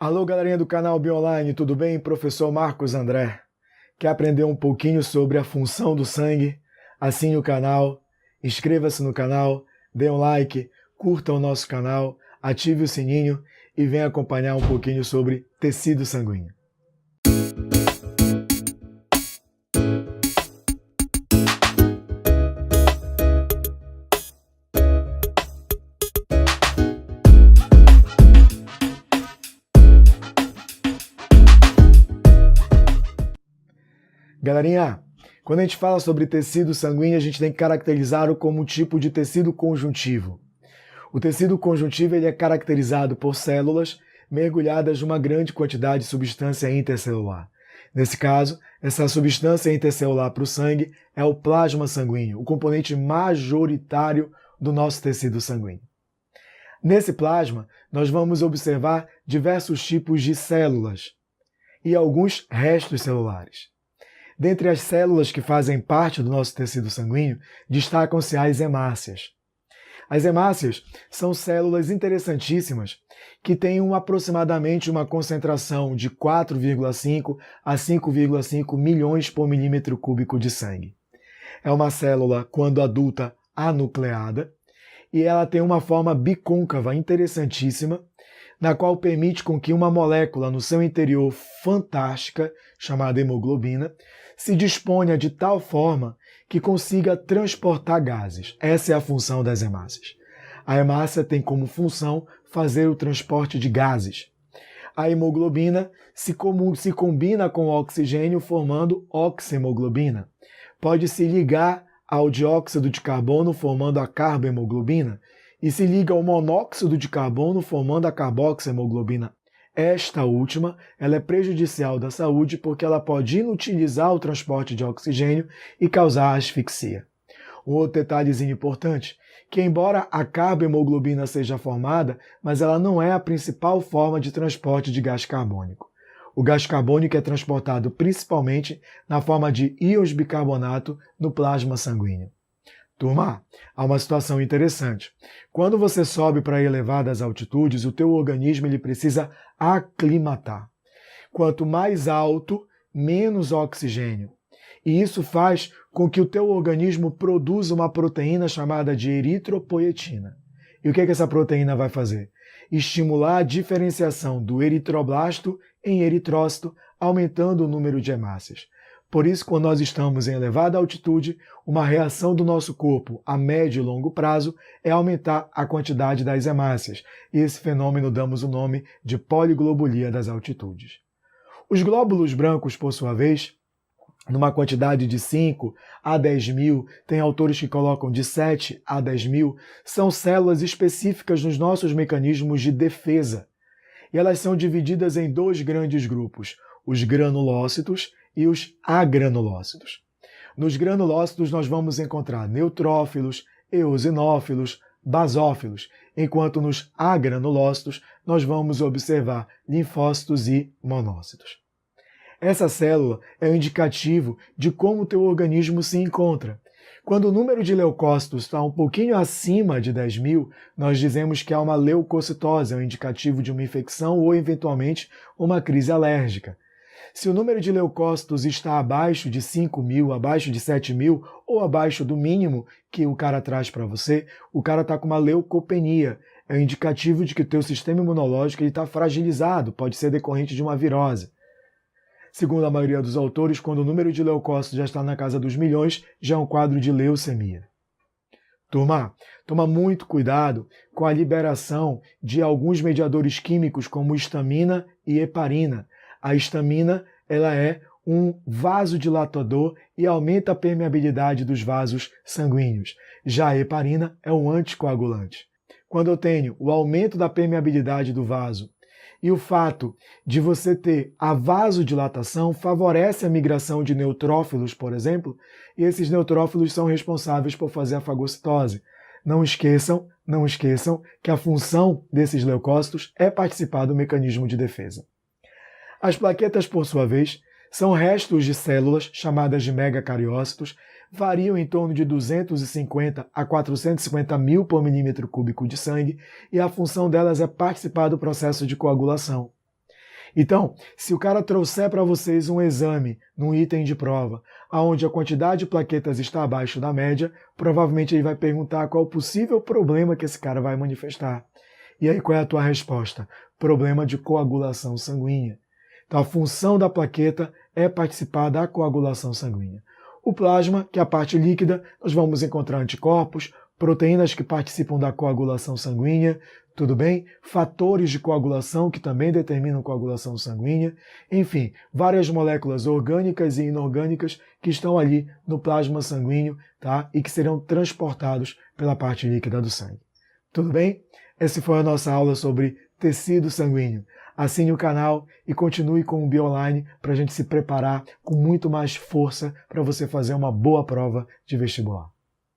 Alô, galerinha do canal Bionline, tudo bem? Professor Marcos André. Quer aprender um pouquinho sobre a função do sangue? Assine o canal, inscreva-se no canal, dê um like, curta o nosso canal, ative o sininho e venha acompanhar um pouquinho sobre tecido sanguíneo. Galerinha, quando a gente fala sobre tecido sanguíneo, a gente tem que caracterizá-lo como um tipo de tecido conjuntivo. O tecido conjuntivo ele é caracterizado por células mergulhadas numa grande quantidade de substância intercelular. Nesse caso, essa substância intercelular para o sangue é o plasma sanguíneo, o componente majoritário do nosso tecido sanguíneo. Nesse plasma, nós vamos observar diversos tipos de células e alguns restos celulares. Dentre as células que fazem parte do nosso tecido sanguíneo, destacam-se as hemácias. As hemácias são células interessantíssimas que têm aproximadamente uma concentração de 4,5 a 5,5 milhões por milímetro cúbico de sangue. É uma célula, quando adulta, anucleada, e ela tem uma forma bicôncava interessantíssima, na qual permite com que uma molécula no seu interior fantástica, chamada hemoglobina, se disponha de tal forma que consiga transportar gases. Essa é a função das hemácias. A hemácia tem como função fazer o transporte de gases. A hemoglobina se combina com o oxigênio formando oxihemoglobina. Pode se ligar ao dióxido de carbono formando a carbohemoglobina e se liga ao monóxido de carbono formando a carboxiemoglobina. Esta última ela é prejudicial da saúde porque ela pode inutilizar o transporte de oxigênio e causar asfixia. Um outro detalhezinho importante, que embora a carbohemoglobina seja formada, mas ela não é a principal forma de transporte de gás carbônico. O gás carbônico é transportado principalmente na forma de íons bicarbonato no plasma sanguíneo. Turma, há uma situação interessante. Quando você sobe para elevadas altitudes, o teu organismo ele precisa aclimatar. Quanto mais alto, menos oxigênio. E isso faz com que o teu organismo produza uma proteína chamada de eritropoetina. E o que essa proteína vai fazer? Estimular a diferenciação do eritroblasto em eritrócito, aumentando o número de hemácias. Por isso, quando nós estamos em elevada altitude, uma reação do nosso corpo a médio e longo prazo é aumentar a quantidade das hemácias. E esse fenômeno damos o nome de poliglobulia das altitudes. Os glóbulos brancos, por sua vez, numa quantidade de 5 a 10 mil, tem autores que colocam de 7 a 10 mil, são células específicas nos nossos mecanismos de defesa. E elas são divididas em dois grandes grupos, os granulócitos e os agranulócitos. Nos granulócitos nós vamos encontrar neutrófilos, eosinófilos, basófilos, enquanto nos agranulócitos nós vamos observar linfócitos e monócitos. Essa célula é um indicativo de como o teu organismo se encontra. Quando o número de leucócitos está um pouquinho acima de 10 mil, nós dizemos que há uma leucocitose, é um indicativo de uma infecção ou, eventualmente, uma crise alérgica. Se o número de leucócitos está abaixo de 5 mil, abaixo de 7 mil ou abaixo do mínimo que o cara traz para você, o cara está com uma leucopenia. É um indicativo de que o teu sistema imunológico está fragilizado, pode ser decorrente de uma virose. Segundo a maioria dos autores, quando o número de leucócitos já está na casa dos milhões, já é um quadro de leucemia. Turma, toma muito cuidado com a liberação de alguns mediadores químicos como histamina e heparina. A histamina ela é um vasodilatador e aumenta a permeabilidade dos vasos sanguíneos. Já a heparina é um anticoagulante. Quando eu tenho o aumento da permeabilidade do vaso e o fato de você ter a vasodilatação favorece a migração de neutrófilos, por exemplo, e esses neutrófilos são responsáveis por fazer a fagocitose. Não esqueçam que a função desses leucócitos é participar do mecanismo de defesa. As plaquetas, por sua vez, são restos de células chamadas de megacariócitos, variam em torno de 250 a 450 mil por milímetro cúbico de sangue e a função delas é participar do processo de coagulação. Então, se o cara trouxer para vocês um exame num item de prova, onde a quantidade de plaquetas está abaixo da média, provavelmente ele vai perguntar qual o possível problema que esse cara vai manifestar. E aí qual é a tua resposta? Problema de coagulação sanguínea. Então a função da plaqueta é participar da coagulação sanguínea. O plasma, que é a parte líquida, nós vamos encontrar anticorpos, proteínas que participam da coagulação sanguínea, tudo bem? Fatores de coagulação que também determinam coagulação sanguínea, enfim, várias moléculas orgânicas e inorgânicas que estão ali no plasma sanguíneo, tá? E que serão transportados pela parte líquida do sangue. Tudo bem? Essa foi a nossa aula sobre tecido sanguíneo. Assine o canal e continue com o Bioline para a gente se preparar com muito mais força para você fazer uma boa prova de vestibular.